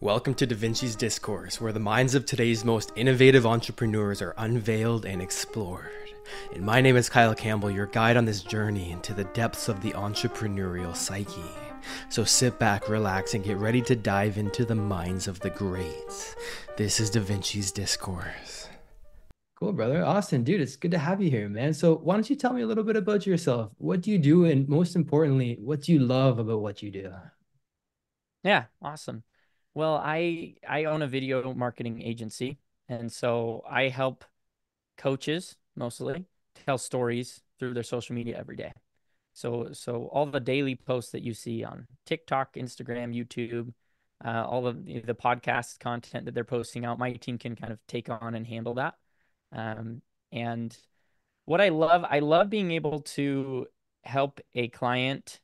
Welcome to Vinci's Discourse, where the minds of today's most innovative entrepreneurs are unveiled and explored. And my name is Campbell, your guide on this journey into the depths of the entrepreneurial psyche. So sit back, relax, and get ready to dive into the minds of the greats. This is Vinci's Discourse. Cool, brother. Austin, dude, it's good to have you here, man. So why don't you tell me a little bit about yourself? What do you do? And most importantly, what do you love about what you do? Yeah, awesome. Well, I own a video marketing agency, and so I help coaches mostly tell stories through their social media every day. So all the daily posts that you see on TikTok, Instagram, YouTube, all of the podcast content that they're posting out, my team can kind of take on and handle that. And what I love being able to help a client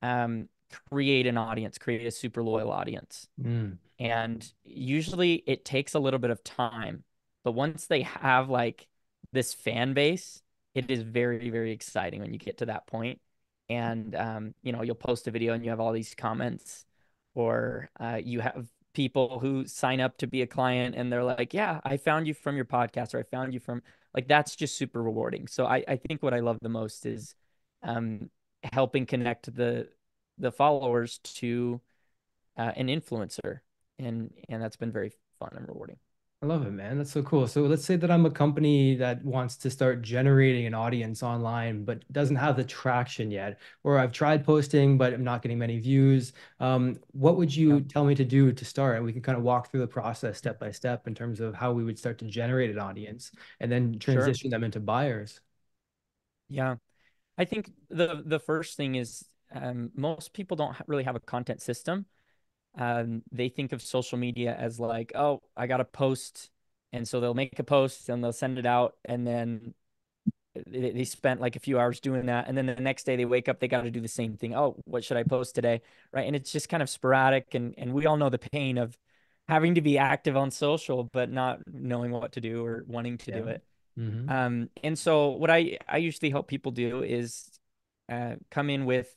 um, create an audience, create a super loyal audience. Mm, And usually it takes a little bit of time, but once they have like this fan base, it is very, very exciting when you get to that point. And you'll post a video and you have all these comments, or you have people who sign up to be a client and they're like, "Yeah, I found you from your podcast," or "I found you from," like that's just super rewarding. So I think what I love the most is um, helping connect the followers to an influencer, and that's been very fun and rewarding. I love it, man. That's so cool. So let's say that I'm a company that wants to start generating an audience online, but doesn't have the traction yet, or I've tried posting, but I'm not getting many views. What would Yeah, you tell me to do to start? And we can kind of walk through the process step by step in terms of how we would start to generate an audience and then sure. transition them into buyers. Yeah, I think the first thing is most people don't really have a content system. They think of social media as like, oh, I got to post, and so they'll make a post and they'll send it out, and then they spent like a few hours doing that, and then the next day they wake up, they got to do the same thing. Oh, what should I post today? Right, and it's just kind of sporadic, and we all know the pain of having to be active on social but not knowing what to do or wanting to Yeah. do it. Hmm. And so what I usually help people do is come in with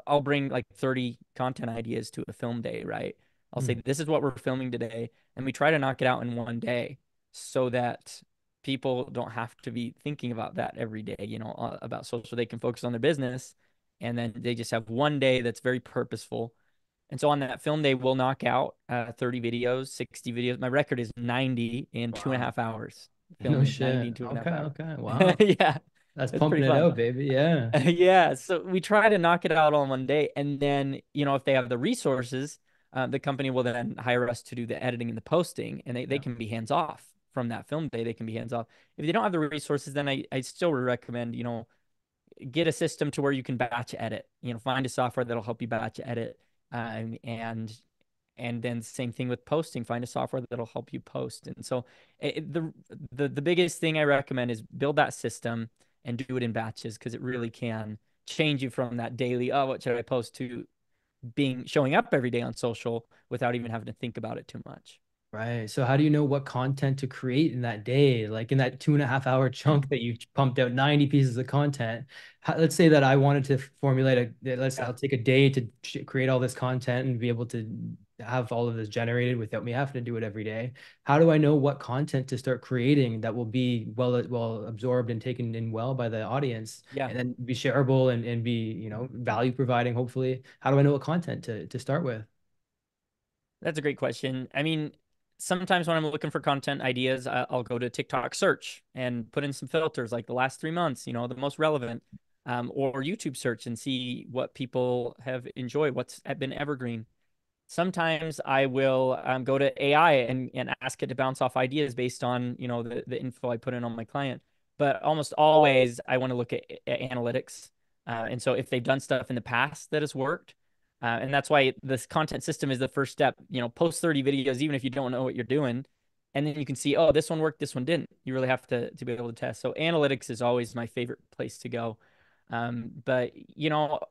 I'll bring like 30 content ideas to a film day, right? I'll say this is what we're filming today, and we try to knock it out in one day so that people don't have to be thinking about that every day, about social. They can focus on their business, and then they just have one day that's very purposeful. And so on that film day, we'll knock out 30 videos, 60 videos. My record is 90 in two and a Wow. half hours. No Filming 90 shit. in two and a Okay, half hours. okay. Wow. Yeah, That's it's pretty pumping it fun. out, baby. Yeah. Yeah, so we try to knock it out all in one day, and then if they have the resources, the company will then hire us to do the editing and the posting, and they Yeah. can be hands off from that film day. They can be hands off. If they don't have the resources, then I still would recommend get a system to where you can batch edit. Find a software that'll help you batch edit, and then same thing with posting. Find a software that'll help you post. And so the biggest thing I recommend is build that system and do it in batches, because it really can change you from that daily, oh, what should I post, to being showing up every day on social without even having to think about it too much. Right. So how do you know what content to create in that day? Like in that 2.5 hour chunk that you pumped out 90 pieces of content. Let's say that I wanted to formulate Yeah. I'll take a day to create all this content and be able to have all of this generated without me having to do it every day. How do I know what content to start creating that will be well absorbed and taken in well by the audience Yeah. and then be shareable and be, value providing, hopefully? How do I know what content to start with? That's a great question. I mean, sometimes when I'm looking for content ideas, I'll go to TikTok search and put in some filters like the last 3 months, the most relevant, or YouTube search and see what people have enjoyed, what's been evergreen. Sometimes I will go to AI and ask it to bounce off ideas based on, the info I put in on my client. But almost always I want to look at analytics. And so if they've done stuff in the past that has worked, and that's why this content system is the first step, post 30 videos, even if you don't know what you're doing. And then you can see, oh, this one worked, this one didn't. You really have to be able to test. So analytics is always my favorite place to go. But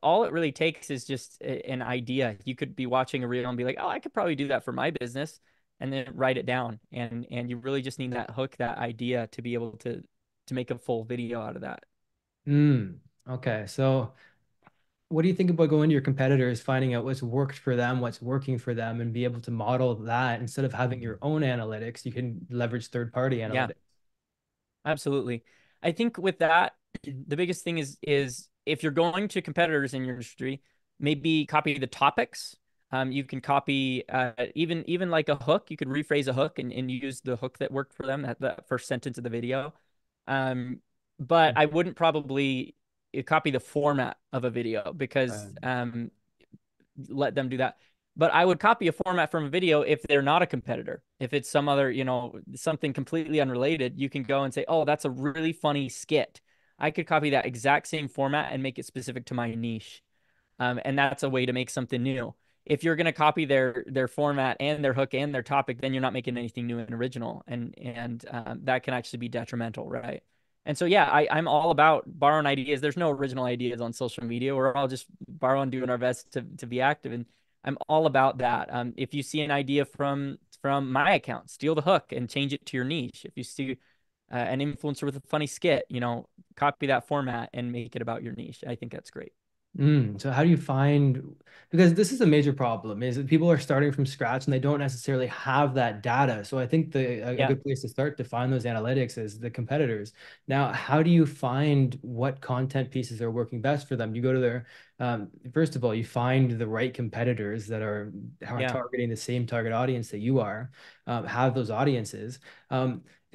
all it really takes is just an idea. You could be watching a reel and be like, "Oh, I could probably do that for my business," and then write it down. And you really just need that hook, that idea, to be able to make a full video out of that. Mm, okay. So What do you think about going to your competitors, finding out what's worked for them, what's working for them, and be able to model that instead of having your own analytics? You can leverage third-party Yeah, analytics. absolutely. I think with that, the biggest thing is if you're going to competitors in your industry, maybe copy the topics. You can copy even like a hook. You could rephrase a hook and use the hook that worked for them, that first sentence of the video. Um, but I wouldn't probably copy the format of a video because let them do that. But I would copy a format from a video if they're not a competitor. If it's some other, something completely unrelated, you can go and say, oh, that's a really funny skit. I could copy that exact same format and make it specific to my niche. And that's a way to make something new. If you're going to copy their format and their hook and their topic, then you're not making anything new and original, and that can actually be detrimental, right? And so, yeah, I'm all about borrowing ideas. There's no original ideas on social media. We're all just borrowing, doing our best to be active, and I'm all about that. If you see an idea from my account, steal the hook and change it to your niche. If you see an influencer with a funny skit, copy that format and make it about your niche. I think that's great. So how do you find, because this is a major problem, is that people are starting from scratch and they don't necessarily have that data. So I think a Yeah, good place to start to find those analytics is the competitors. Now, how do you find what content pieces are working best for them? You go to their, first of all, you find the right competitors that are yeah, targeting the same target audience that you are, have those audiences.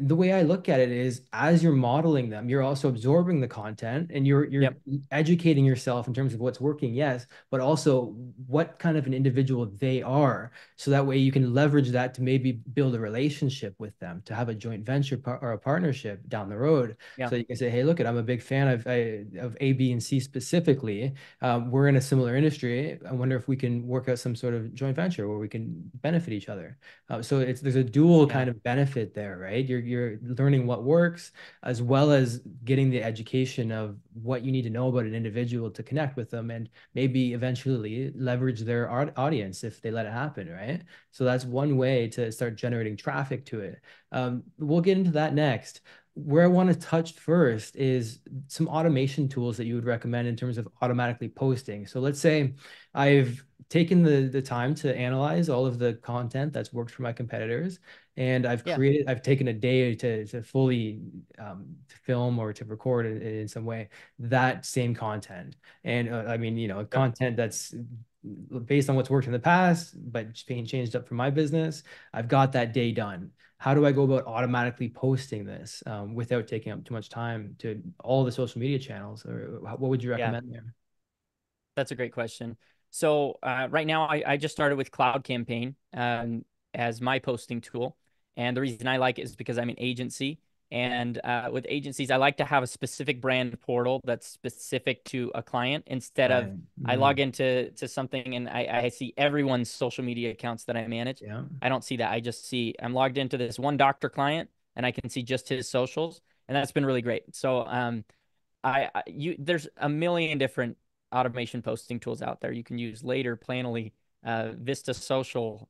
The way I look at it is as you're modeling them, you're also absorbing the content and you're yep, educating yourself in terms of what's working, yes, but also what kind of an individual they are. So that way you can leverage that to maybe build a relationship with them, to have a joint venture or a partnership down the road. yeah, So you can say, hey, look, I'm a big fan of A, B, and C specifically. We're in a similar industry. I wonder if we can work out some sort of joint venture where we can benefit each other. So there's a dual yeah, kind of benefit there, right? You're learning what works as well as getting the education of what you need to know about an individual to connect with them and maybe eventually leverage their audience if they let it happen, right? So that's one way to start generating traffic to it. We'll get into that next. Where I want to touch first is some automation tools that you would recommend in terms of automatically posting. So let's say I've taken the time to analyze all of the content that's worked for my competitors, and yeah, I've taken a day to fully to film or to record in some way that same content. And I mean, yep. content that's based on what's worked in the past, but being changed up for my business. I've got that day done. How do I go about automatically posting this without taking up too much time to all the social media channels? Or what would you Yeah. recommend there? That's a great question. So right now, I just started with Cloud Campaign as my posting tool, and the reason I like it is because I'm an agency, and with agencies, I like to have a specific brand portal that's specific to a client instead of Right. I log into something and I see everyone's social media accounts that I manage. Yeah. I don't see that. I just see I'm logged into this one doctor client, and I can see just his socials, and that's been really great. So there's a million different automation posting tools out there. You can use Later, Planoly, Vista Social,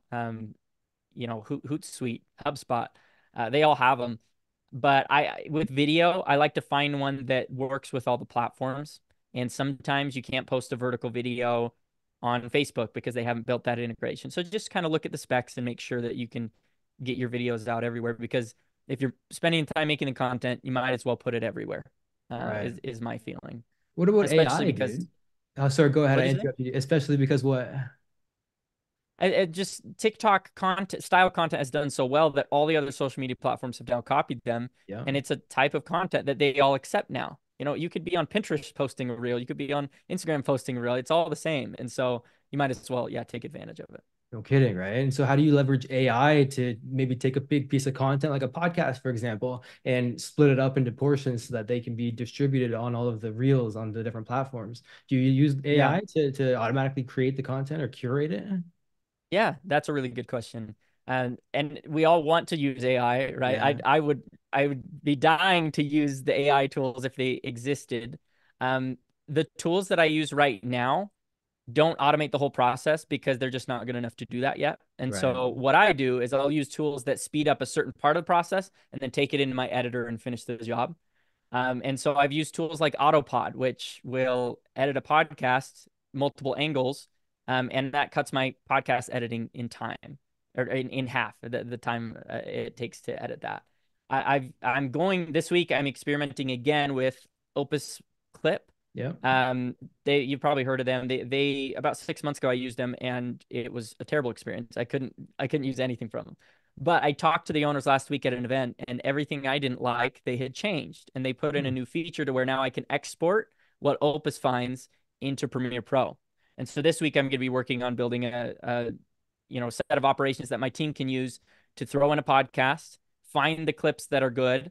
Hootsuite, HubSpot. They all have them. But with video, I like to find one that works with all the platforms. And sometimes you can't post a vertical video on Facebook because they haven't built that integration. So just kind of look at the specs and make sure that you can get your videos out everywhere. Because if you're spending time making the content, you might as well put it everywhere. Right. Is my feeling, What about especially AI, because dude? Oh, sorry, go ahead. I what do you say? interrupted you, especially because what? Just TikTok content style content has done so well that all the other social media platforms have now copied them, Yeah. and it's a type of content that they all accept now. You could be on Pinterest posting a reel, you could be on Instagram posting a reel. It's all the same, and so you might as well, yeah, take advantage of it. No kidding, right? And so how do you leverage AI to maybe take a big piece of content, like a podcast, for example, and split it up into portions so that they can be distributed on all of the reels on the different platforms? Do you use Yeah, AI to automatically create the content or curate it? yeah, that's a really good question. And we all want to use AI, right? Yeah. I would be dying to use the AI tools if they existed. The tools that I use right now don't automate the whole process because they're just not good enough to do that yet. And Right. so what I do is I'll use tools that speed up a certain part of the process and then take it into my editor and finish the job. And so I've used tools like Autopod, which will edit a podcast multiple angles, and that cuts my podcast editing in time, or in half the time it takes to edit that. I'm going this week. I'm experimenting again with Opus Clip. Yeah. You've probably heard of them. They about 6 months ago I used them and it was a terrible experience. I couldn't use anything from them. But I talked to the owners last week at an event, and everything I didn't like, they had changed, and they put in a new feature to where now I can export what Opus finds into Premiere Pro. And so this week I'm going to be working on building a set of operations that my team can use to throw in a podcast, find the clips that are good,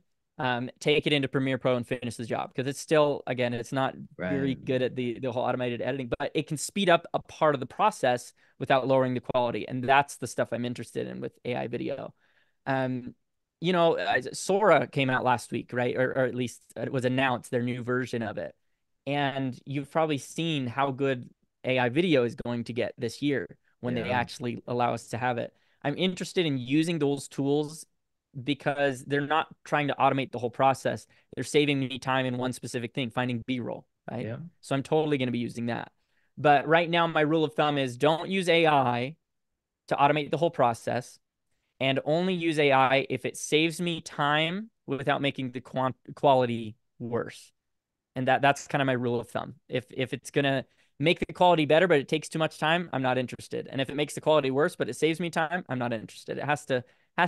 take it into Premiere Pro and finish the job. Because it's still, again, it's not very good at the whole automated editing, but it can speed up a part of the process without lowering the quality. And that's the stuff I'm interested in with AI video. Sora came out last week, right? Or at least it was announced, their new version of it. And you've probably seen how good AI video is going to get this year when they actually allow us to have it. I'm interested in using those tools because they're not trying to automate the whole process. They're saving me time in one specific thing, finding B-roll, right? Yeah. So I'm totally going to be using that. But right now, my rule of thumb is don't use AI to automate the whole process, and only use AI if it saves me time without making the quality worse. And that's kind of my rule of thumb. If it's going to make the quality better, but it takes too much time, I'm not interested. And if it makes the quality worse, but it saves me time, I'm not interested. It has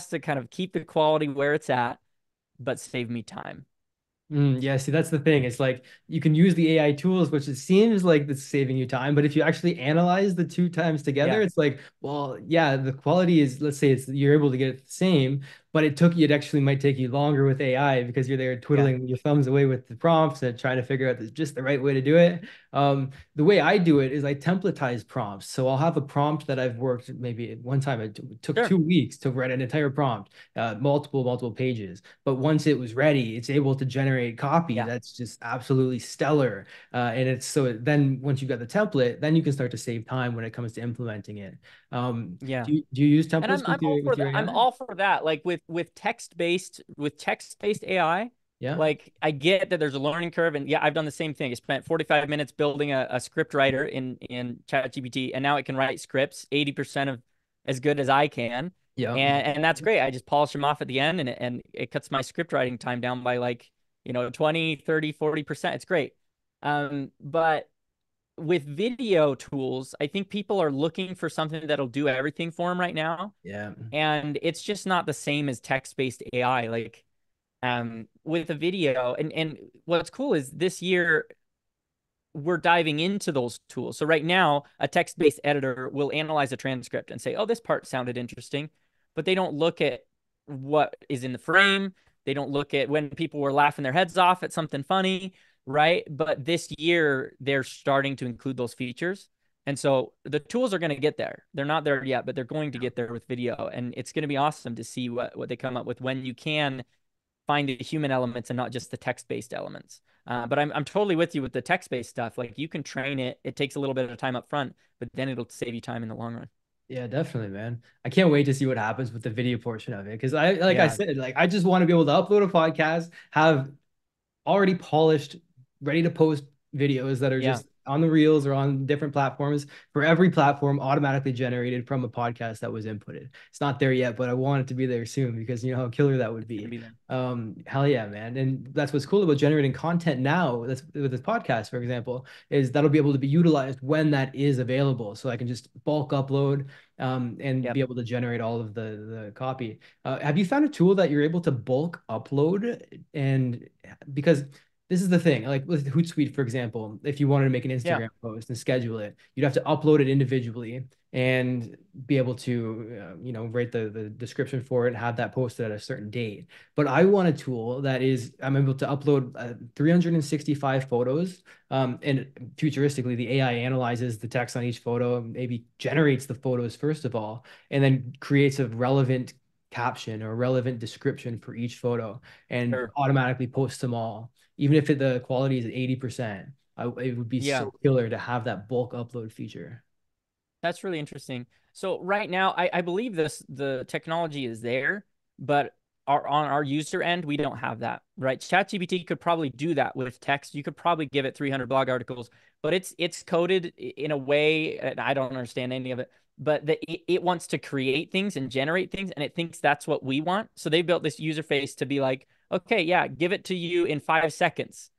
to kind of keep the quality where it's at, but save me time. Yeah, see, that's the thing. It's like you can use the AI tools, which it seems like it's saving you time, but if you actually analyze the two times together, it's like, well, yeah, the quality is, let's say you're able to get it the same, but it actually might take you longer with AI because you're there twiddling your thumbs away with the prompts and trying to figure out just the right way to do it. The way I do it is I templatize prompts. So I'll have a prompt that I've worked, maybe at one time it took 2 weeks to write an entire prompt, multiple pages. But once it was ready, it's able to generate copy that's just absolutely stellar. And it's then once you've got the template, then you can start to save time when it comes to implementing it. Do you use templates with your AI? I'm all for that. Like with text-based AI, like I get that there's a learning curve, and I've done the same thing. I spent 45 minutes building a script writer in ChatGPT, and now it can write scripts 80% of as good as I can. And that's great. I just polish them off at the end, and it cuts my script writing time down by 20, 30, 40%. It's great. But with video tools, I think people are looking for something that'll do everything for them right now. And it's just not the same as text-based AI. With a video, and what's cool is this year we're diving into those tools. So right now, a text-based editor will analyze a transcript and say, oh, this part sounded interesting, but they don't look at what is in the frame. They don't look at when people were laughing their heads off at something funny, right? But this year, they're starting to include those features. And so the tools are going to get there. They're not there yet, but they're going to get there with video. And it's going to be awesome to see what they come up with when you can find the human elements and not just the text-based elements. But I'm totally with you with the text-based stuff. Like you can train it. It takes a little bit of time up front, but then it'll save you time in the long run. Yeah, definitely, man. I can't wait to see what happens with the video portion of it. Because I said, I just want to be able to upload a podcast, have already polished, ready to post videos that are just on the reels or on different platforms, for every platform automatically generated from a podcast that was inputted. It's not there yet, but I want it to be there soon because you know how killer that would be. Hell yeah, man. And that's what's cool about generating content now. That's with this podcast, for example, is that'll be able to be utilized when that is available. So I can just bulk upload and be able to generate all of the copy. Have you found a tool that you're able to bulk upload? And because this is the thing, like with Hootsuite, for example, if you wanted to make an Instagram post and schedule it, you'd have to upload it individually and be able to, write the description for it and have that posted at a certain date. But I want a tool that I'm able to upload 365 photos. And futuristically, the AI analyzes the text on each photo, maybe generates the photos first of all, and then creates a relevant caption or relevant description for each photo and automatically posts them all. Even if the quality is at 80%, it would be so killer to have that bulk upload feature. That's really interesting. So right now, I believe the technology is there, but on our user end, we don't have that, right? ChatGPT could probably do that with text. You could probably give it 300 blog articles, but it's coded in a way, and I don't understand any of it, but that it wants to create things and generate things, and it thinks that's what we want. So they built this user face to be like, okay, yeah, give it to you in 5 seconds.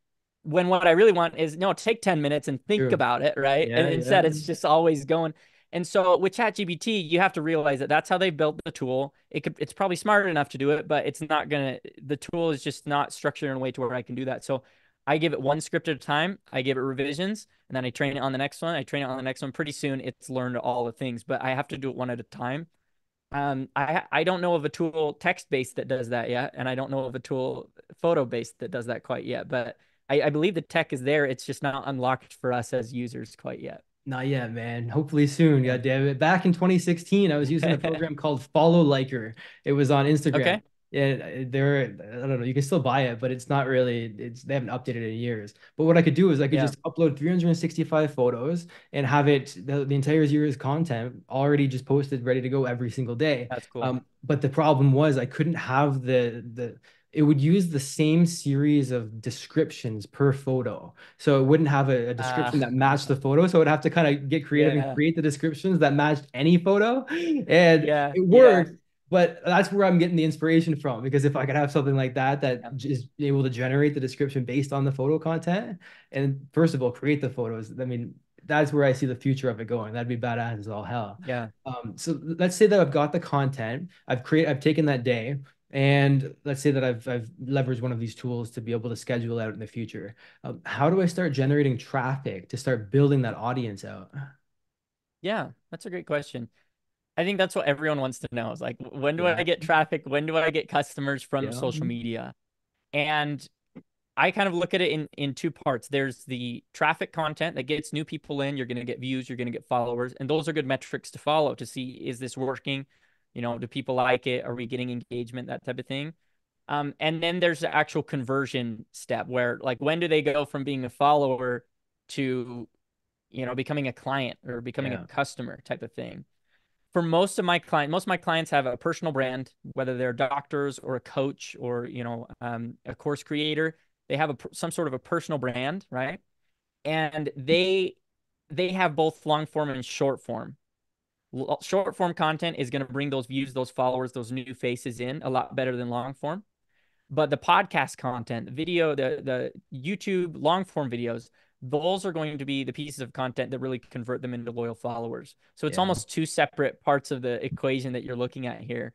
When what I really want is, no, take 10 minutes and think True. about it, right? And Yeah, instead, yeah. it's just always going. And so with ChatGPT, you have to realize that that's how they built the tool. It's probably smart enough to do it, but it's not gonna. The tool is just not structured in a way to where I can do that. So I give it one script at a time. I give it revisions, and then I train it on the next one. I train it on the next one. Pretty soon, it's learned all the things, but I have to do it one at a time. I don't know of a tool text based that does that yet, and I don't know of a tool photo based that does that quite yet. But I believe the tech is there. It's just not unlocked for us as users quite yet. Not yet, man. Hopefully soon. Yeah. God damn it. Back in 2016, I was using a program called Follow Liker. It was on Instagram. Okay. And there, I don't know, you can still buy it, but it's not really, they haven't updated it in years. But what I could do is I could Yeah, just upload 365 photos and have it, the entire year's content already just posted, ready to go every single day. that's cool. But the problem was I couldn't have it would use the same series of descriptions per photo. So it wouldn't have a Uh, description that matched the photo. So I'd have to kind of get creative and yeah, create the descriptions that matched any photo. And yeah, it yeah, worked, but that's where I'm getting the inspiration from. Because if I could have something like that that yeah, is able to generate the description based on the photo content, and first of all, create the photos. I mean, that's where I see the future of it going. That'd be badass as all hell. yeah. So let's say that I've got the content, I've taken that day, and let's say that I've leveraged one of these tools to be able to schedule out in the future. How do I start generating traffic to start building that audience out? Yeah, that's a great question. I think that's what everyone wants to know is like, when do Yeah, I get traffic? When do I get customers from yeah, social media? And I kind of look at it in two parts. There's the traffic content that gets new people in. You're going to get views, you're going to get followers, and those are good metrics to follow to see, is this working? Do people like it? Are we getting engagement? That type of thing. And then there's the actual conversion step where, like, when do they go from being a follower to, becoming a client or becoming a yeah, customer type of thing. For most of my clients have a personal brand, whether they're doctors or a coach or, a course creator. They have some sort of a personal brand, right? And they have both long form and short form. Short form content is going to bring those views, those followers, those new faces in a lot better than long form. But the podcast content, the video, the YouTube long form videos, those are going to be the pieces of content that really convert them into loyal followers. So it's yeah, almost two separate parts of the equation that you're looking at here.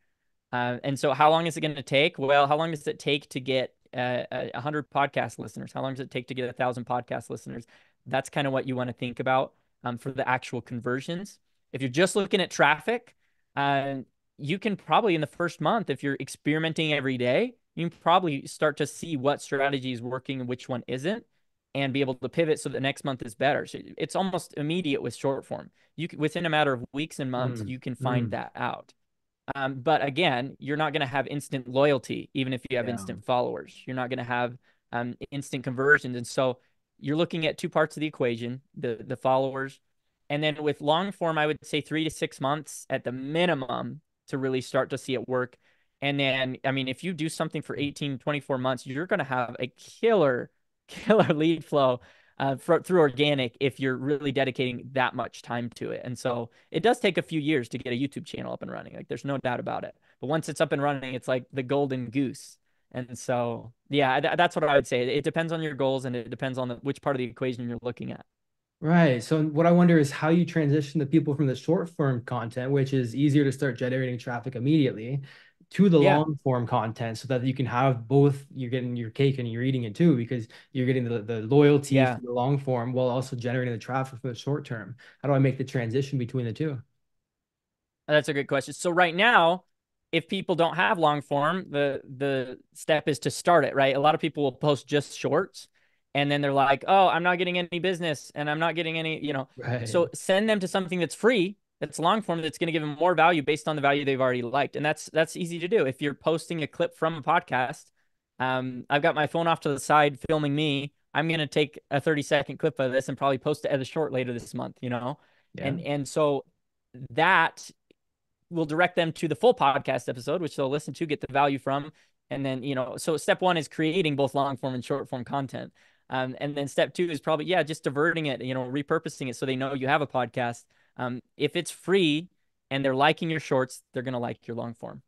And so how long is it going to take? Well, how long does it take to get 100 podcast listeners? How long does it take to get 1,000 podcast listeners? That's kind of what you want to think about for the actual conversions. If you're just looking at traffic, uh, you can probably in the first month, if you're experimenting every day, you can probably start to see what strategy is working and which one isn't, and be able to pivot so the next month is better. So it's almost immediate with short form. Within a matter of weeks and months, mm, you can find mm, that out. But again, you're not going to have instant loyalty, even if you have yeah, instant followers. You're not going to have instant conversions. And so you're looking at two parts of the equation, the followers. And then with long form, I would say 3 to 6 months at the minimum to really start to see it work. And then, I mean, if you do something for 18, 24 months, you're going to have a killer lead flow through organic if you're really dedicating that much time to it. And so it does take a few years to get a YouTube channel up and running. Like, there's no doubt about it. But once it's up and running, it's like the golden goose. And so, yeah, that's what I would say. It depends on your goals, and it depends on which part of the equation you're looking at. right. So what I wonder is how you transition the people from the short form content, which is easier to start generating traffic immediately, to the Yeah, long form content so that you can have both. You're getting your cake and you're eating it too, because you're getting the loyalty yeah. for the long form while also generating the traffic for the short term. How do I make the transition between the two? That's a great question. So right now, if people don't have long form, the step is to start it, right? A lot of people will post just shorts, and then they're like, "Oh, I'm not getting any business and I'm not getting any." Right. So send them to something that's free, that's long form, that's going to give them more value based on the value they've already liked. And that's easy to do. If you're posting a clip from a podcast, I've got my phone off to the side filming me. I'm going to take a 30-second clip of this and probably post it as a short later this month. Yeah. And so that we'll direct them to the full podcast episode, which they'll listen to, get the value from. And then, so step one is creating both long form and short form content. And then step two is probably, just diverting it, repurposing it so they know you have a podcast. If it's free and they're liking your shorts, they're going to like your long form.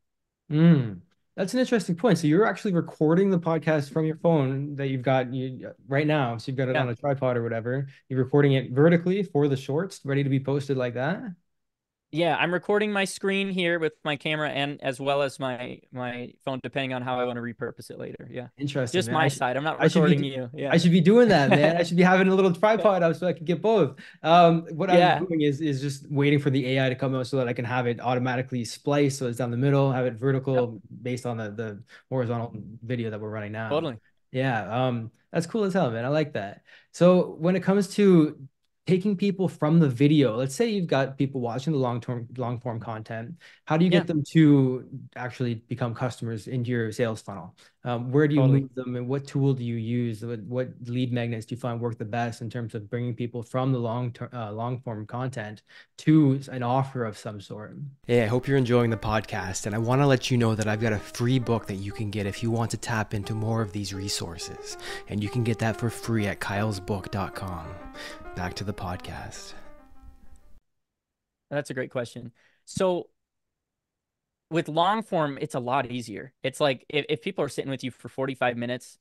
Mm. That's an interesting point. So you're actually recording the podcast from your phone that you've got right now. So you've got it on a tripod or whatever. You're recording it vertically for the shorts, ready to be posted like that. Yeah, I'm recording my screen here with my camera and as well as my phone, depending on how I want to repurpose it later. Yeah. Interesting, Just man. my side. I'm not I should recording be, you. Yeah. I should be doing that, man. I should be having a little tripod up so I can get both. What I'm Yeah. doing is just waiting for the AI to come out so that I can have it automatically spliced so it's down the middle, have it vertical based on the horizontal video that we're running now. Totally. Yeah, that's cool as hell, man. I like that. So when it comes to taking people from the video, let's say you've got people watching the long form content, how do you get them to actually become customers into your sales funnel? Where do you move them, and what tool do you use? What lead magnets do you find work the best in terms of bringing people from the long form content to an offer of some sort? Hey, I hope you're enjoying the podcast, and I want to let you know that I've got a free book that you can get if you want to tap into more of these resources, and you can get that for free at kylesbook.com. Back to the podcast. That's a great question. So with long form, it's a lot easier. It's like if people are sitting with you for 45 minutes,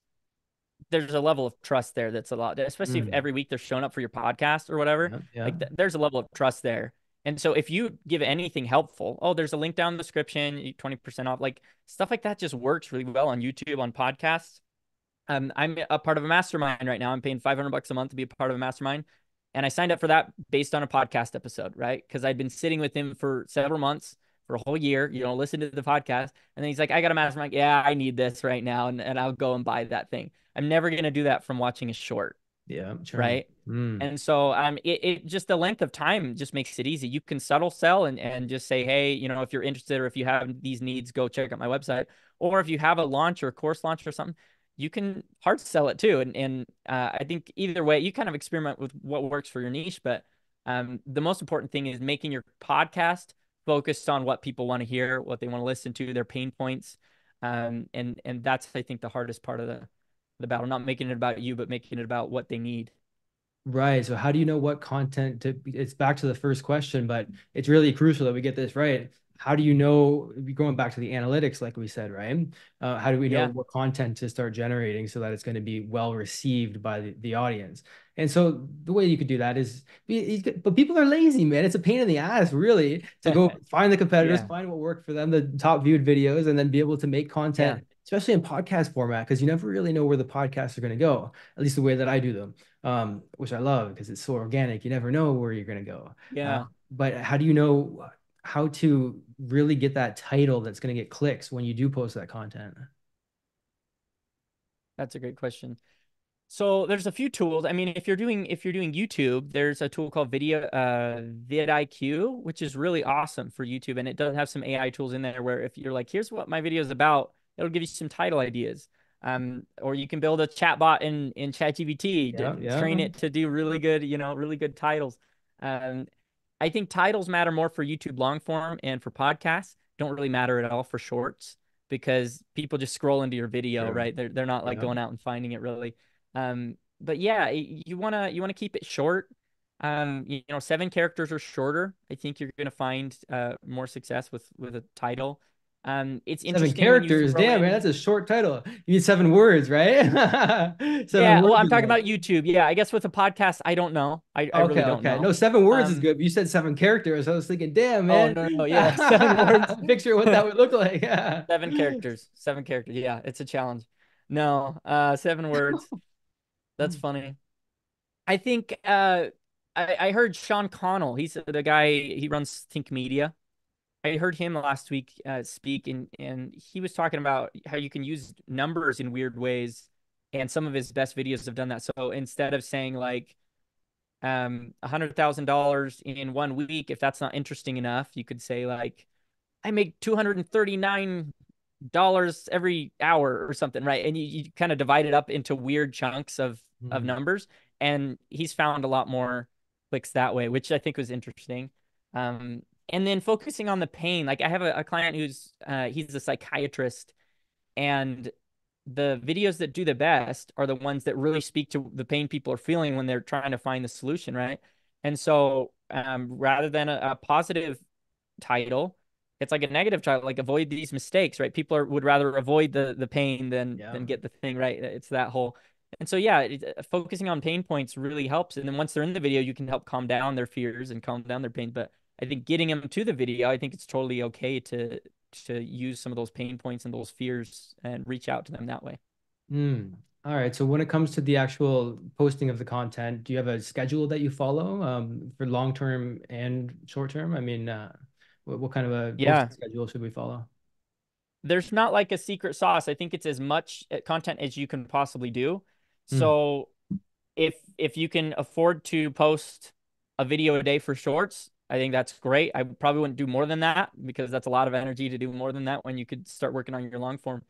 there's a level of trust there that's a lot, especially if every week they're showing up for your podcast or whatever. Like there's a level of trust there. And so if you give anything helpful, there's a link down in the description, 20% off, like stuff like that just works really well on YouTube, on podcasts. I'm a part of a mastermind right now. I'm paying $500 a month to be a part of a mastermind. And I signed up for that based on a podcast episode, right? Because I'd been sitting with him for several months, for a whole year, listen to the podcast. And then he's like, I got a mastermind. Yeah, I need this right now. And I'll go and buy that thing. I'm never going to do that from watching a short. Yeah, sure. Right. And so it just the length of time just makes it easy. You can subtle sell and just say, hey, if you're interested or if you have these needs, go check out my website. Or if you have a launch or a course launch or something, you can hard sell it too. And I think either way, you kind of experiment with what works for your niche. But the most important thing is making your podcast focused on what people want to hear, what they want to listen to, their pain points. And that's, I think, the hardest part of the battle, not making it about you, but making it about what they need. Right. So how do you know what content it's back to the first question, but it's really crucial that we get this right. How do you know, going back to the analytics, like we said, right? How do we know what content to start generating so that it's going to be well received by the audience? And so the way you could do that is, but people are lazy, man. It's a pain in the ass, really, to go find the competitors, find what worked for them, the top viewed videos, and then be able to make content, especially in podcast format, because you never really know where the podcasts are going to go, at least the way that I do them, which I love because it's so organic. You never know where you're going to go. But how do you know how to really get that title that's going to get clicks when you do post that content? That's a great question. So there's a few tools. I mean, if you're doing YouTube, there's a tool called vidIQ, which is really awesome for YouTube, and it does have some AI tools in there where if you're like, here's what my video is about, it'll give you some title ideas. Or you can build a chat bot in ChatGPT, train it to do really good, really good titles. I think titles matter more for YouTube long form, and for podcasts don't really matter at all for shorts because people just scroll into your video, right? They're not like going out and finding it really. But yeah, you wanna keep it short. 7 characters or shorter. I think you're gonna find more success with a title. It's interesting. 7 characters, damn, man, that's a short title. You need 7 words, right? 7 well, I'm talking about YouTube. Yeah, I guess with a podcast, I don't know. I really don't know. No, 7 words is good. You said 7 characters. I was thinking, damn, man. Oh, no, yeah, 7 words. Picture what that would look like. 7 characters. 7 characters. Yeah, it's a challenge. No, 7 words. That's funny. I think I heard Sean Connell. He's the guy, he runs Think Media. I heard him last week speak, and he was talking about how you can use numbers in weird ways, and some of his best videos have done that. So instead of saying like $100,000 in 1 week, if that's not interesting enough, you could say like, I make $239 every hour or something, right? And you kind of divide it up into weird chunks of numbers, and he's found a lot more clicks that way, which I think was interesting. And then focusing on the pain. Like I have a client who's he's a psychiatrist, and the videos that do the best are the ones that really speak to the pain people are feeling when they're trying to find the solution, right? And so rather than a positive title, it's like a negative title, like avoid these mistakes, right? People would rather avoid the pain Yeah. than get the thing, right? It's that whole. And so yeah, focusing on pain points really helps. And then once they're in the video, you can help calm down their fears and calm down their pain. But I think getting them to the video, I think it's totally okay to use some of those pain points and those fears and reach out to them that way. Hmm. All right. So when it comes to the actual posting of the content, do you have a schedule that you follow for long term and short term? I mean, what kind of a Yeah, posting schedule should we follow? there's not like a secret sauce. I think it's as much content as you can possibly do. Hmm. So if you can afford to post a video a day for shorts, I think that's great. I probably wouldn't do more than that because that's a lot of energy to do more than that when you could start working on your long form.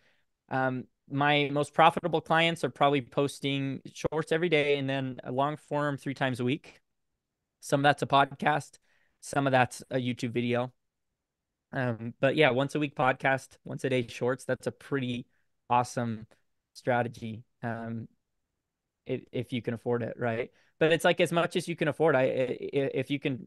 My most profitable clients are probably posting shorts every day and then a long form 3 times a week. Some of that's a podcast, some of that's a YouTube video. But yeah, once a week podcast, once a day shorts, that's a pretty awesome strategy. If you can afford it, right? But it's like as much as you can afford. If you can,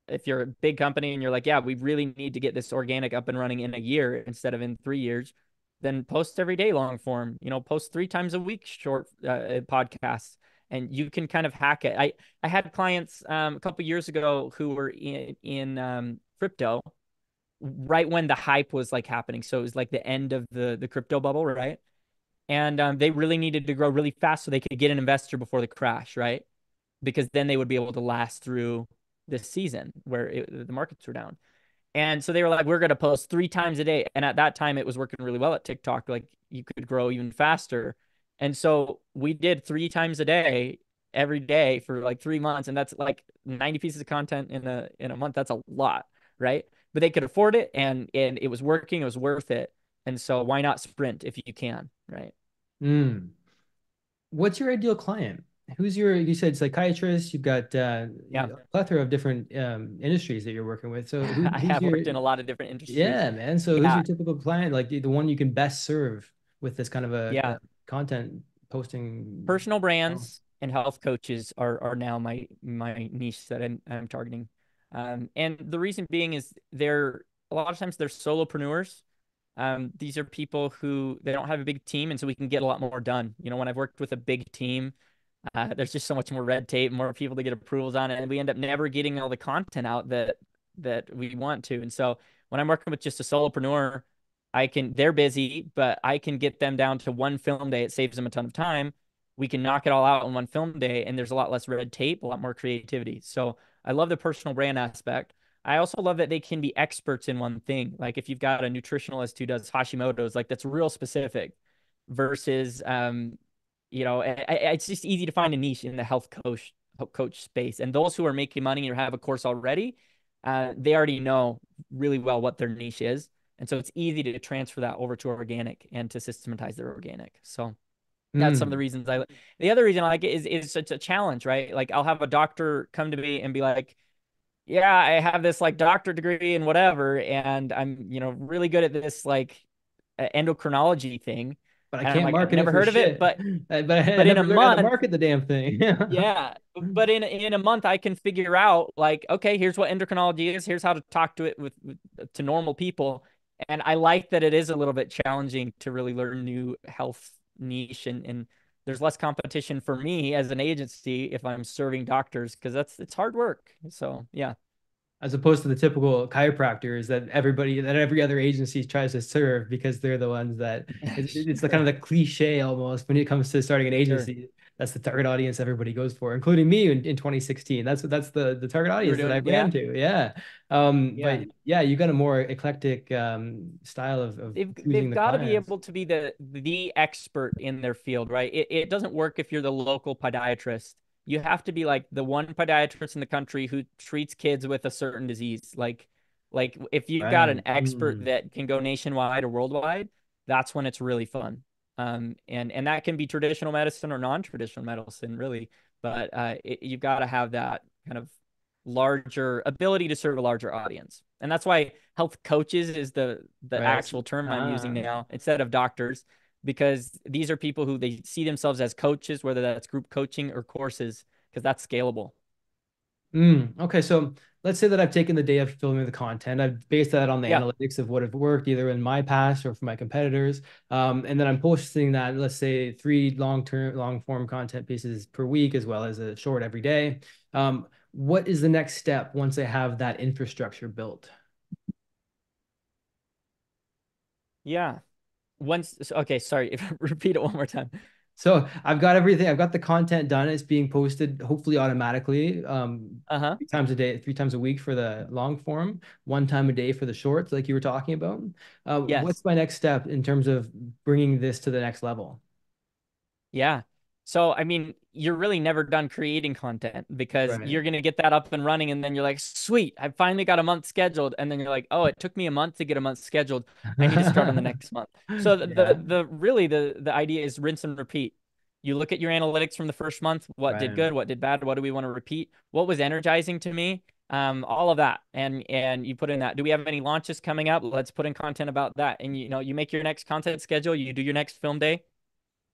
if you're a big company and you're like, yeah, we really need to get this organic up and running in a year instead of in 3 years, then post every day long form. Post 3 times a week short podcasts, and you can kind of hack it. I had clients a couple years ago who were in crypto right when the hype was like happening. So it was like the end of the crypto bubble, right? And they really needed to grow really fast so they could get an investor before the crash, right? Because then they would be able to last through this season where the markets were down. And so they were like, we're going to post 3 times a day. And at that time, it was working really well at TikTok. Like you could grow even faster. And so we did 3 times a day every day for like 3 months. And that's like 90 pieces of content in a month. That's a lot, right? But they could afford it and it was working. It was worth it. And so why not sprint if you can, right? Hmm. What's your ideal client? You said psychiatrist, you've got Yeah. a plethora of different industries that you're working with. So I who's have your, worked in a lot of different industries. yeah, man. So who's Yeah. your typical client? Like the one you can best serve with this kind of a Yeah. content posting. Personal Oh. brands and health coaches are now my niche that I'm targeting. And the reason being is they're a lot of times they're solopreneurs. These are people who they don't have a big team, and so we can get a lot more done. When I've worked with a big team, there's just so much more red tape, more people to get approvals on it, and we end up never getting all the content out that we want to. And so when I'm working with just a solopreneur, they're busy, but I can get them down to one film day. It saves them a ton of time. We can knock it all out in one film day, and there's a lot less red tape, a lot more creativity. So I love the personal brand aspect. I also love that they can be experts in one thing. Like if you've got a nutritionalist who does Hashimoto's, like that's real specific versus it's just easy to find a niche in the health coach space. And those who are making money or have a course already, they already know really well what their niche is. And so it's easy to transfer that over to organic and to systematize their organic. So that's some of the Hmm. reasons the other reason I like it is it's a challenge, right? Like I'll have a doctor come to me and be like, yeah, I have this like doctorate degree and whatever, and I'm, really good at this like endocrinology thing. But I And I'm can't like, I've market it never for heard of it, shit. but I but in a never learned how to month, market the damn thing. yeah, but in a month I can figure out like, okay, here's what endocrinology is, here's how to talk to it with to normal people. And I like that it is a little bit challenging to really learn new health niche and there's less competition for me as an agency if I'm serving doctors because it's hard work. So yeah, As opposed to the typical chiropractors that every other agency tries to serve because they're the ones that it's the kind sure, of the cliche almost when it comes to starting an sure. agency. That's the target audience everybody goes for, including me in 2016. That's the target You were audience that I doing, ran yeah, to. Yeah. yeah. But yeah, you got a more eclectic style of choosing They've the got to be clients. able to be the expert in their field, right? It doesn't work if you're the local podiatrist. You have to be like the one podiatrist in the country who treats kids with a certain disease. Like if you've got an Right. expert Mm. that can go nationwide or worldwide, that's when it's really fun. And that can be traditional medicine or non-traditional medicine, really. But you've got to have that kind of larger ability to serve a larger audience. And that's why health coaches is the Right. actual term I'm using now instead of doctors, because these are people who they see themselves as coaches, whether that's group coaching or courses, because that's scalable. Okay, so let's say that I've taken the day of filming the content. I've based that on the Yeah. analytics of what have worked either in my past or for my competitors. And then I'm posting that, let's say, three long form content pieces per week, as well as a short every day. What is the next step once I have that infrastructure built? Yeah. Okay, sorry. Repeat it one more time. So I've got everything. I've got the content done. It's being posted hopefully automatically. Uh-huh. 3 times a day, 3 times a week for the long form, 1 time a day for the shorts, like you were talking about. Yes. What's my next step in terms of bringing this to the next level? Yeah. So, I mean, you're really never done creating content because Right. you're going to get that up and running. And then you're like, sweet, I finally got a month scheduled. And then you're like, oh, it took me a month to get a month scheduled. I need to start on the next month. So Yeah. the idea is rinse and repeat. You look at your analytics from the first month, what did Right. good, what did bad, what do we want to repeat? What was energizing to me? All of that. And you put in that. Do we have any launches coming up? Let's put in content about that. And you make your next content schedule, you do your next film day,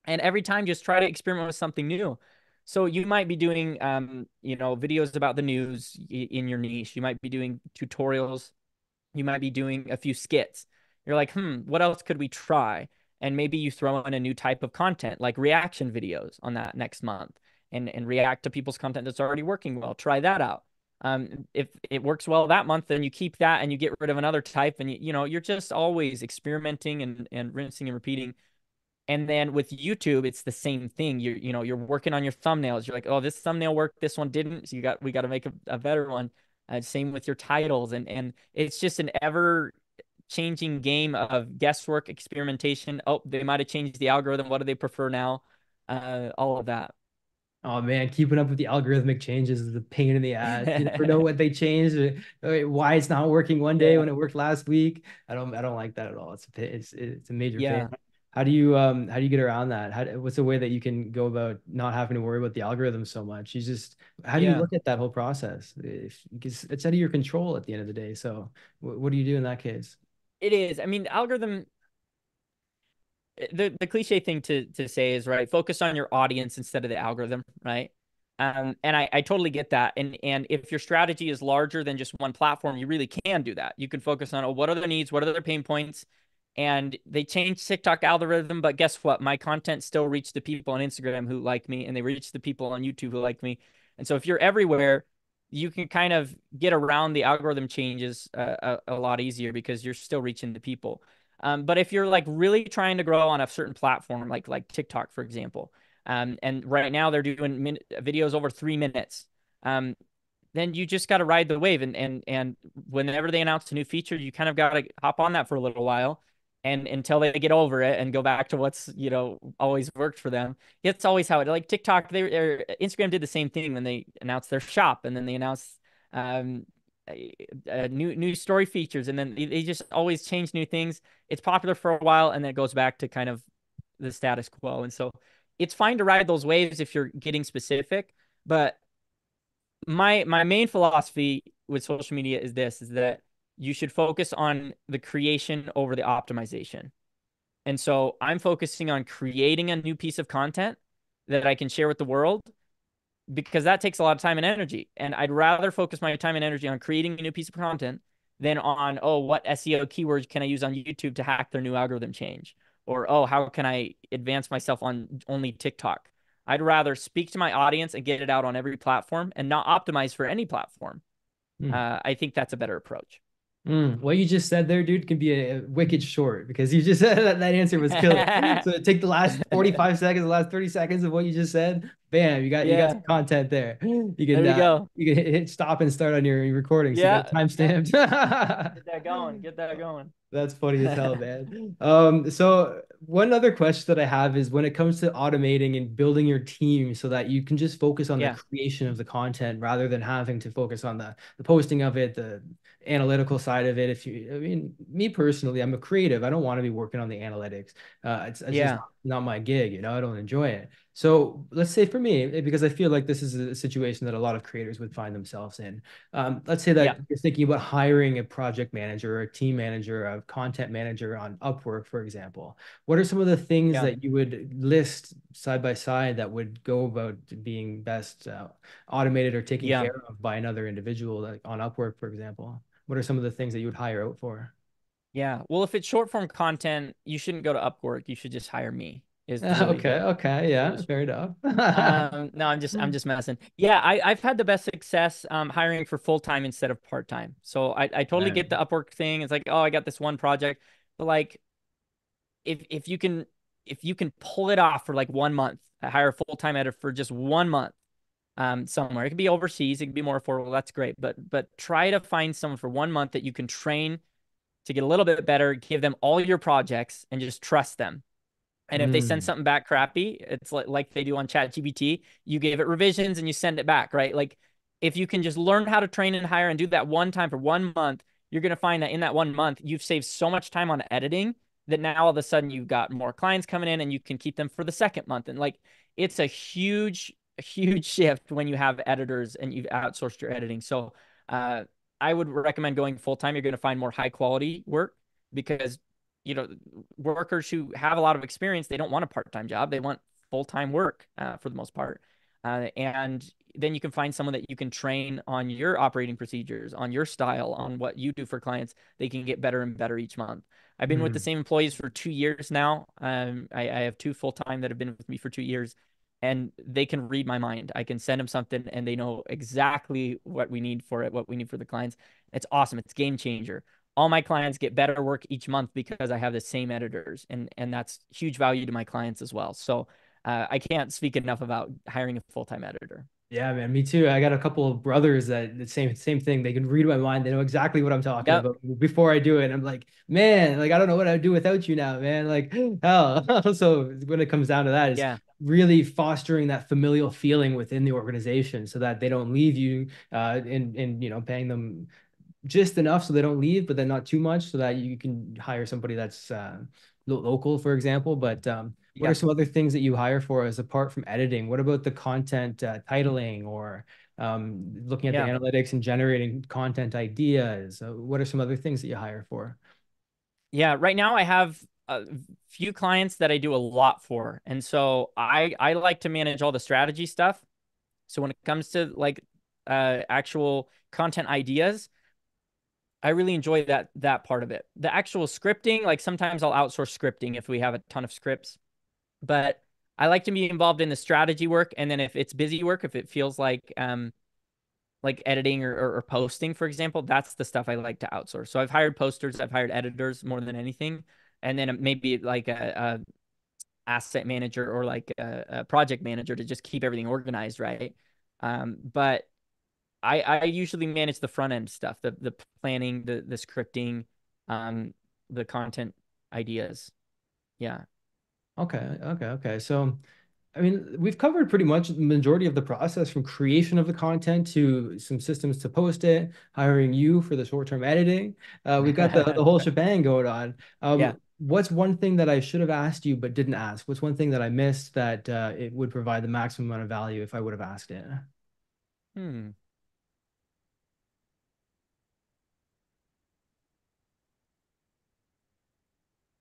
and every time just try to experiment with something new. So you might be doing videos about the news in your niche. You might be doing tutorials. You might be doing a few skits. You're like, what else could we try? And maybe you throw in a new type of content like reaction videos on that next month, and react to people's content that's already working well. Try that out. If it works well that month, then you keep that and you get rid of another type, and you're just always experimenting and rinsing and repeating. And then with YouTube, it's the same thing. You're working on your thumbnails. You're like, oh, this thumbnail worked, this one didn't. So we got to make a better one. Same with your titles, and it's just an ever changing game of guesswork, experimentation. Oh, they might have changed the algorithm. What do they prefer now? All of that. Oh man, keeping up with the algorithmic changes is a pain in the ass. You never know what they changed, why it's not working one day Yeah. when it worked last week. I don't like that at all. It's a major pain. Yeah. How do you get around that? What's a way that you can go about not having to worry about the algorithm so much? How do you Yeah. look at that whole process? Because it's out of your control at the end of the day. So what do you do in that case? It is. I mean, algorithm the cliche thing to say is, right, focus on your audience instead of the algorithm, right? And I totally get that. And if your strategy is larger than just one platform, you really can do that. You can focus on, oh, what are their needs, what are their pain points. And they changed TikTok algorithm, but guess what? My content still reached the people on Instagram who like me, and they reach the people on YouTube who like me. And so if you're everywhere, you can kind of get around the algorithm changes a lot easier because you're still reaching the people. But if you're like really trying to grow on a certain platform, like TikTok, for example, and right now they're doing videos over 3 minutes, um, then you just got to ride the wave. And whenever they announce a new feature, you kind of got to hop on that for a little while, and until they get over it and go back to what's always worked for them. It's always how it, like TikTok, Instagram did the same thing when they announced their shop, and then they announced um, new story features, and then they just always change new things. It's popular for a while, and then it goes back to kind of the status quo. And so it's fine to ride those waves if you're getting specific, but my main philosophy with social media is that you should focus on the creation over the optimization. And so I'm focusing on creating a new piece of content that I can share with the world, because that takes a lot of time and energy. And I'd rather focus my time and energy on creating a new piece of content than on, oh, what SEO keywords can I use on YouTube to hack their new algorithm change? Or, oh, how can I advance myself on only TikTok? I'd rather speak to my audience and get it out on every platform and not optimize for any platform. Hmm. I think that's a better approach. What you just said there, dude, can be a wicked short because you just said that answer was killer. So take the last 45 seconds, the last 30 seconds of what you just said. Bam, you got Yeah, some content there. You can there we go. you can hit stop and start on your recording. So you got it Yeah, time yeah. stamped. Get that going. Get that going. That's funny as hell, man. So one other question that I have is when it comes to automating and building your team so that you can just focus on the Yeah, creation of the content rather than having to focus on the posting of it, the analytical side of it. I mean, me personally, I'm a creative. I don't want to be working on the analytics. It's just yeah. not my gig, you know, I don't enjoy it. So let's say for me, because I feel like this is a situation that a lot of creators would find themselves in. Let's say Yeah. that you're thinking about hiring a project manager or a team manager, a content manager on Upwork, for example. What are some of the things Yeah. that you would list side by side that would go about being best automated or taken Yeah. care of by another individual, like on Upwork, for example? What are some of the things that you would hire out for? Yeah. Well, if it's short form content, you shouldn't go to Upwork. You should just hire me, is really Okay, okay, really yeah, short. fair enough. No, I'm just messing. Yeah, I've had the best success hiring for full time instead of part time. So I totally Right. get the Upwork thing. It's like, oh, I got this one project. But like if you can pull it off for like 1 month, hire a full time editor for just 1 month somewhere. It could be overseas, it could be more affordable. That's great. But try to find someone for 1 month that you can train to get a little bit better, give them all your projects and just trust them. And if they send Mm. something back crappy, it's like they do on ChatGPT, you gave it revisions and you send it back, right? Like if you can just learn how to train and hire and do that one time for 1 month, you're going to find that in that 1 month, you've saved so much time on editing that now all of a sudden you've got more clients coming in and you can keep them for the second month. And like it's a huge shift when you have editors and you've outsourced your editing. So I would recommend going full time. You're going to find more high quality work because workers who have a lot of experience, they don't want a part-time job. They want full-time work for the most part. And then you can find someone that you can train on your operating procedures, on your style, on what you do for clients. They can get better and better each month. I've been with the Mm. same employees for 2 years now. I have two full-time that have been with me for 2 years, and they can read my mind. I can send them something, and they know exactly what we need for it, what we need for the clients. It's awesome. It's game changer. All my clients get better work each month because I have the same editors, and that's huge value to my clients as well. So I can't speak enough about hiring a full-time editor. Yeah, man, me too. I got a couple of brothers that the same thing. They can read my mind. They know exactly what I'm talking Yep. about before I do it. I'm like, man, like I don't know what I'd do without you now, man. Like, hell. So when it comes down to that, is Yeah. really fostering that familial feeling within the organization so that they don't leave you in paying them just enough so they don't leave, but then not too much so that you can hire somebody that's local, for example. But what are Yeah. some other things that you hire for as apart from editing? What about the content titling or looking at the Yeah. analytics and generating content ideas? What are some other things that you hire for? Yeah. Right now I have a few clients that I do a lot for. And so I like to manage all the strategy stuff. So when it comes to like actual content ideas, I really enjoy that part of it. The actual scripting, like sometimes I'll outsource scripting if we have a ton of scripts, but I like to be involved in the strategy work. And then if it's busy work, if it feels like editing or posting, for example, that's the stuff I like to outsource. So I've hired posters, I've hired editors more than anything, and then maybe like a asset manager or like a project manager to just keep everything organized, right? But I usually manage the front end stuff, the planning, the scripting, um, the content ideas. Yeah. Okay, okay, okay. So, I mean, we've covered pretty much the majority of the process from creation of the content to some systems to post it, hiring you for the short-term editing. We've got the whole shebang going on. Yeah. What's one thing that I should have asked you but didn't ask? What's one thing that I missed that it would provide the maximum amount of value if I would have asked it? Hmm.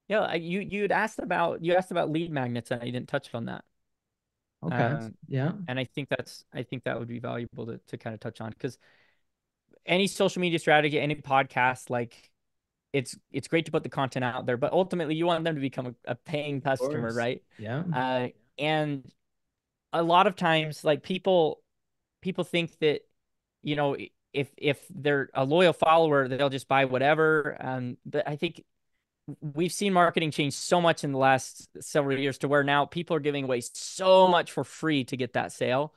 Yeah, you asked about lead magnets and I didn't touch on that. Okay. Um, Yeah. and I think that would be valuable to kind of touch on because any social media strategy, any podcast, like it's great to put the content out there, but ultimately you want them to become a paying Of customer, course. right? Yeah. And a lot of times, like people think that if they're a loyal follower, they'll just buy whatever. But I think we've seen marketing change so much in the last several years to where now people are giving away so much for free to get that sale.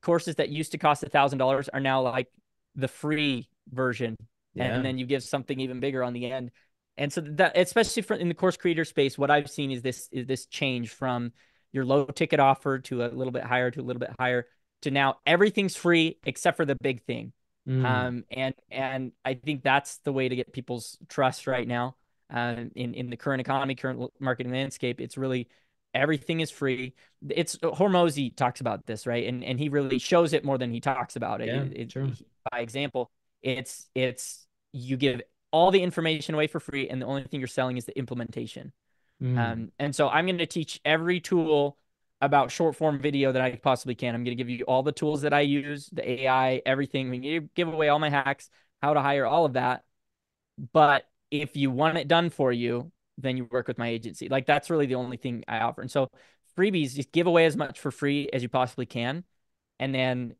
Courses that used to cost $1,000 are now like the free version, and Yeah. then you give something even bigger on the end. And so that, especially in the course creator space, what I've seen is this change from your low ticket offer to a little bit higher to a little bit higher to now everything's free except for the big thing. Mm. And I think that's the way to get people's trust right now in the current economy, current marketing landscape. It's really Everything is free. It's Hormozy talks about this, right? And he really shows it more than he talks about it. Yeah, sure. By example, it's you give all the information away for free, and the only thing you're selling is the implementation. Mm. And so I'm going to teach every tool about short form video that I possibly can. I'm going to give you all the tools that I use, the AI, everything. We need to give away all my hacks, how to hire, all of that. But if you want it done for you, then you work with my agency. Like that's really the only thing I offer. And so freebies, just give away as much for free as you possibly can. And then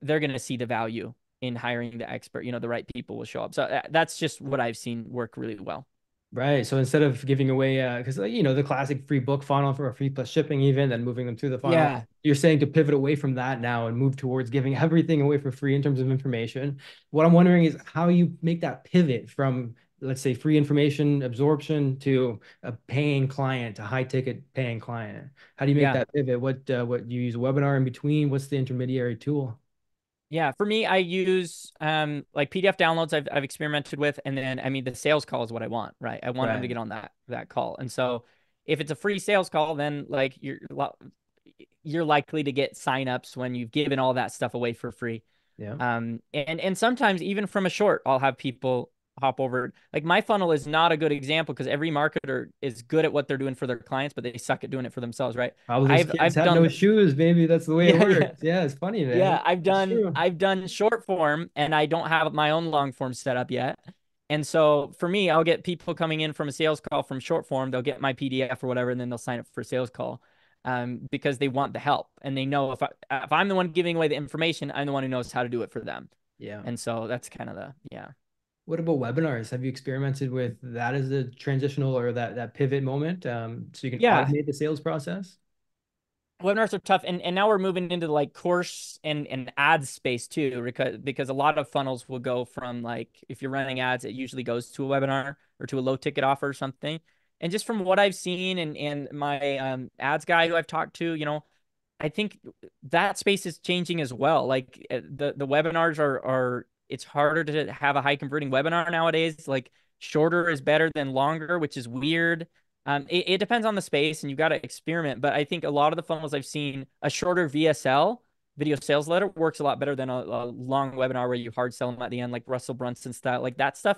they're going to see the value in hiring the expert. You know, the right people will show up. So that's just what I've seen work really well. Right. So instead of giving away, because the classic free book funnel for a free plus shipping, even then moving them through the funnel, Yeah. you're saying to pivot away from that now and move towards giving everything away for free in terms of information. What I'm wondering is how you make that pivot from, let's say, free information absorption to a paying client, a high ticket paying client. How do you make Yeah. that pivot? What you use a webinar in between? What's the intermediary tool? Yeah, for me, I use like PDF downloads I've experimented with, and then I mean the sales call is what I want, right? I want them to Right. get on that call. And so if it's a free sales call, then like you're likely to get signups when you've given all that stuff away for free. Yeah. And sometimes even from a short, I'll have people hop over. Like my funnel is not a good example because every marketer is good at what they're doing for their clients, but they suck at doing it for themselves, right? Probably those kids I've had no done shoes. Maybe that's the way it yeah, yeah. works. Yeah, it's funny, man. Yeah, I've It's done true. I've done short form and I don't have my own long form set up yet. And so for me, I'll get people coming in from a sales call from short form, they'll get my PDF or whatever, and then they'll sign up for a sales call because they want the help. And they know if I'm the one giving away the information, I'm the one who knows how to do it for them. Yeah. And so that's kind of yeah. What about webinars? Have you experimented with that as a transitional or that pivot moment, so you can Yeah, automate the sales process? webinars are tough, and now we're moving into like course and ads space too, because a lot of funnels will go from like if you're running ads, it usually goes to a webinar or to a low ticket offer or something. And just from what I've seen and my ads guy who I've talked to, I think that space is changing as well. Like the webinars are it's harder to have a high converting webinar nowadays. Like shorter is better than longer, which is weird. It depends on the space and you got to experiment. But I think a lot of the funnels I've seen, a shorter VSL, video sales letter, works a lot better than a long webinar where you hard sell them at the end, like Russell Brunson style. Like that stuff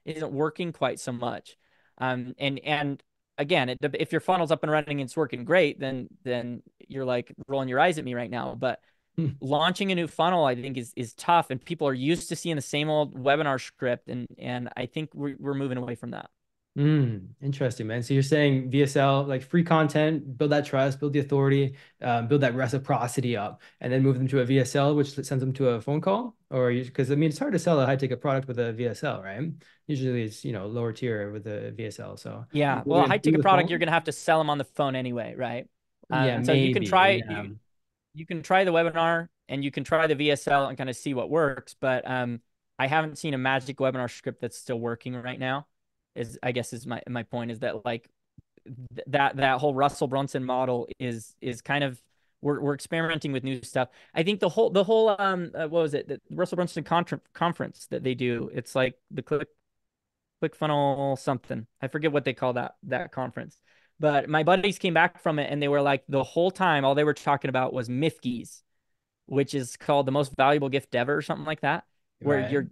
isn't working quite so much. And again, if your funnel's up and running and it's working great, then you're like rolling your eyes at me right now. But Hmm. launching a new funnel, I think, is tough, and people are used to seeing the same old webinar script, and I think we're moving away from that. Interesting, man. So you're saying VSL, like free content, build that trust, build the authority, build that reciprocity up, and then move them to a VSL, which sends them to a phone call? Or because I mean, it's hard to sell a high ticket product with a VSL, right? Usually it's, lower tier with a VSL. So you Yeah, build well, a high it through ticket the product, you're phone? gonna have to sell them on the phone anyway, right? Yeah, And so you can maybe. try Yeah. you can try the webinar and you can try the VSL and kind of see what works, but I haven't seen a magic webinar script that's still working right now. Is I guess is my point is that like that whole Russell Brunson model is kind of we're experimenting with new stuff. I think the whole what was it, the Russell Brunson conference that they do? It's like the ClickFunnels something. I forget what they call that conference. But my buddies came back from it and they were like the whole time all they were talking about was Mifkeys, which is called the most valuable gift ever or something like that. Where Right. you're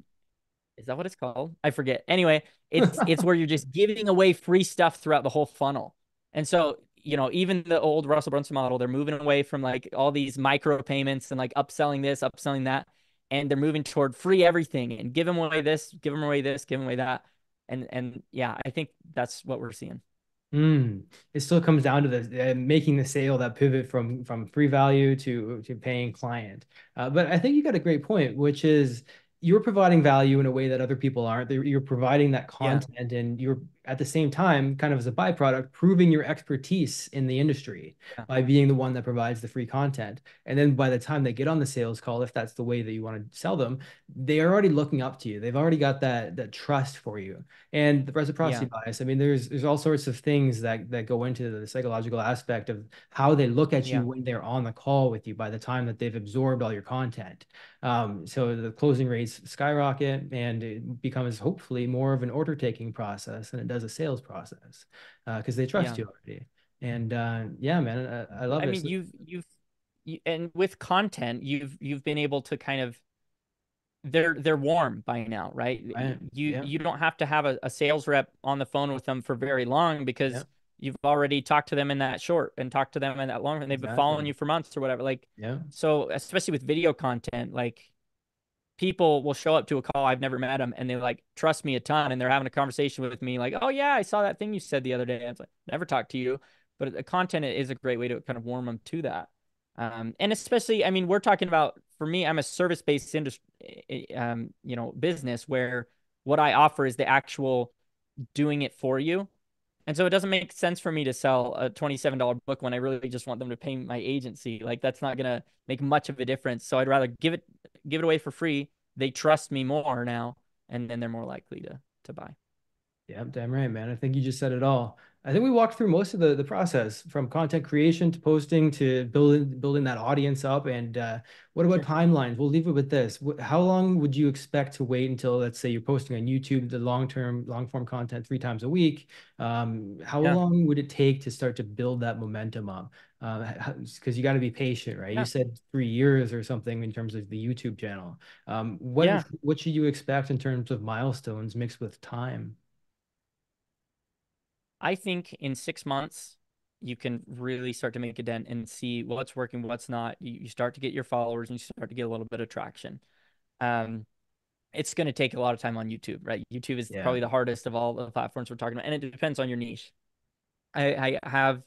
is that what it's called? I forget. Anyway, it's where you're just giving away free stuff throughout the whole funnel. And so, even the old Russell Brunson model, they're moving away from like all these micro payments and like upselling this, upselling that, and they're moving toward free everything and give them away this, give them away this, give them away that. And yeah, I think that's what we're seeing. It still comes down to the making the sale, that pivot from free value to paying client. But I think you got a great point, which is you're providing value in a way that other people aren't. You're providing that Yeah. content, and you're at the same time, kind of as a byproduct, proving your expertise in the industry Yeah. by being the one that provides the free content. And then by the time they get on the sales call, if that's the way that you want to sell them, they are already looking up to you. They've already got that trust for you. And the reciprocity Yeah. bias, I mean, there's all sorts of things that go into the psychological aspect of how they look at you Yeah. when they're on the call with you by the time that they've absorbed all your content. So the closing rates skyrocket, and it becomes hopefully more of an order taking process than it does a sales process because they trust Yeah. you already. And yeah, man, I love I it. mean, and with content, you've been able to kind of they're warm by now, right? Right. Yeah. You don't have to have a sales rep on the phone with them for very long Yeah. because you've already talked to them in that short and talked to them in that long, and they've been following Exactly. you for months or whatever. Like, Yeah. so especially with video content, like people will show up to a call, I've never met them, and they like trust me a ton, and they're having a conversation with me like, oh yeah, I saw that thing you said the other day. And it's like, never talked to you, but the content is a great way to kind of warm them to that. And especially, I mean, we're talking about, for me, I'm a service-based industry, business where what I offer is the actual doing it for you. And so it doesn't make sense for me to sell a $27 book when I really just want them to pay my agency. Like that's not gonna make much of a difference. So I'd rather give it away for free. They trust me more now, and then they're more likely to buy. Yeah, damn right, man. I think you just said it all. I think we walked through most of the process from content creation to posting to building that audience up. And what about Sure. timelines? We'll leave it with this. How long would you expect to wait until, let's say, you're posting on YouTube, the long form content 3 times a week? How Yeah. long would it take to start to build that momentum up? Because you got to be patient, right? You Yeah. said 3 years or something in terms of the YouTube channel. Yeah. What should you expect in terms of milestones mixed with time? I think in 6 months, you can really start to make a dent and see what's working, what's not. You start to get your followers and you start to get a little bit of traction. Um, it's going to take a lot of time on YouTube, right? YouTube is Yeah. probably the hardest of all the platforms we're talking about, and it depends on your niche. I have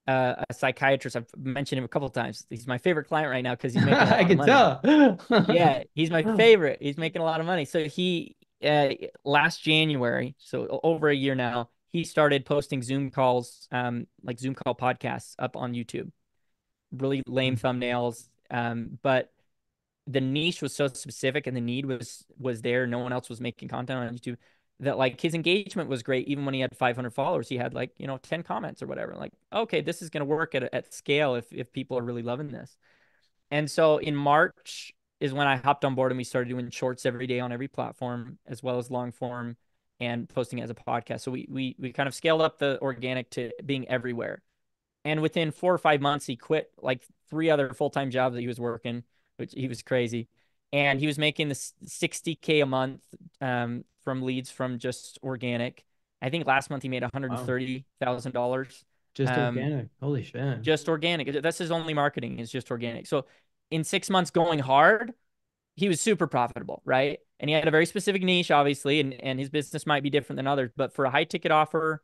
a psychiatrist. I've mentioned him a couple of times. He's my favorite client right now because he's making a I lot of can money. tell. Yeah, he's my favorite. He's making a lot of money. So he last January, so over a year now, he started posting Zoom calls, like Zoom call podcasts up on YouTube. Really lame thumbnails, but the niche was so specific and the need was there. No one else was making content on YouTube that like his engagement was great. Even when he had 500 followers, he had like, 10 comments or whatever. Like, okay, this is going to work at scale if people are really loving this. And so in March is when I hopped on board and we started doing shorts every day on every platform, as well as long form and posting it as a podcast. So we kind of scaled up the organic to being everywhere. And within 4 or 5 months, he quit like 3 other full-time jobs that he was working, which he was crazy. And he was making this 60K a month from leads from just organic. I think last month he made Wow. $130,000. Just Um, organic. Holy shit. just organic. That's his only marketing is just organic. So in 6 months going hard, he was super profitable, right? And he had a very specific niche, obviously, and his business might be different than others, but for a high ticket offer,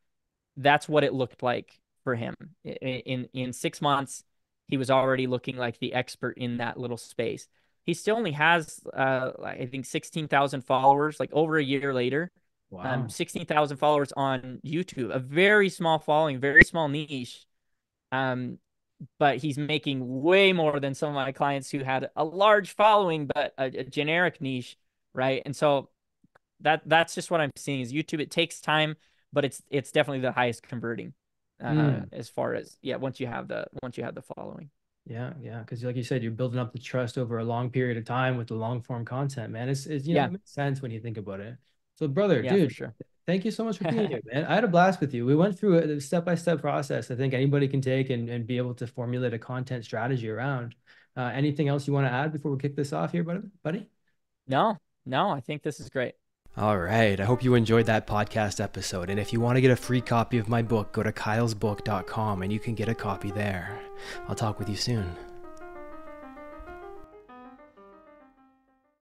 that's what it looked like for him. In 6 months, he was already looking like the expert in that little space. He still only has, I think, 16,000 followers, like over a year later. Wow. 16,000 followers on YouTube, a very small following, very small niche. Um, but he's making way more than some of my clients who had a large following, but a generic niche, right? And so that's just what I'm seeing is YouTube. It takes time, but it's definitely the highest converting Mm. as far as once you have the following. Yeah, yeah. Because like you said, you're building up the trust over a long period of time with the long form content, man. It Yeah, makes sense when you think about it. So, brother, yeah, for dude, sure. thank you so much for being here, man. I had a blast with you. We went through a step-by-step process. I think anybody can take and be able to formulate a content strategy around. Anything else you want to add before we kick this off here, buddy? No, no, I think this is great. All right. I hope you enjoyed that podcast episode. And if you want to get a free copy of my book, go to kylesbook.com and you can get a copy there. I'll talk with you soon.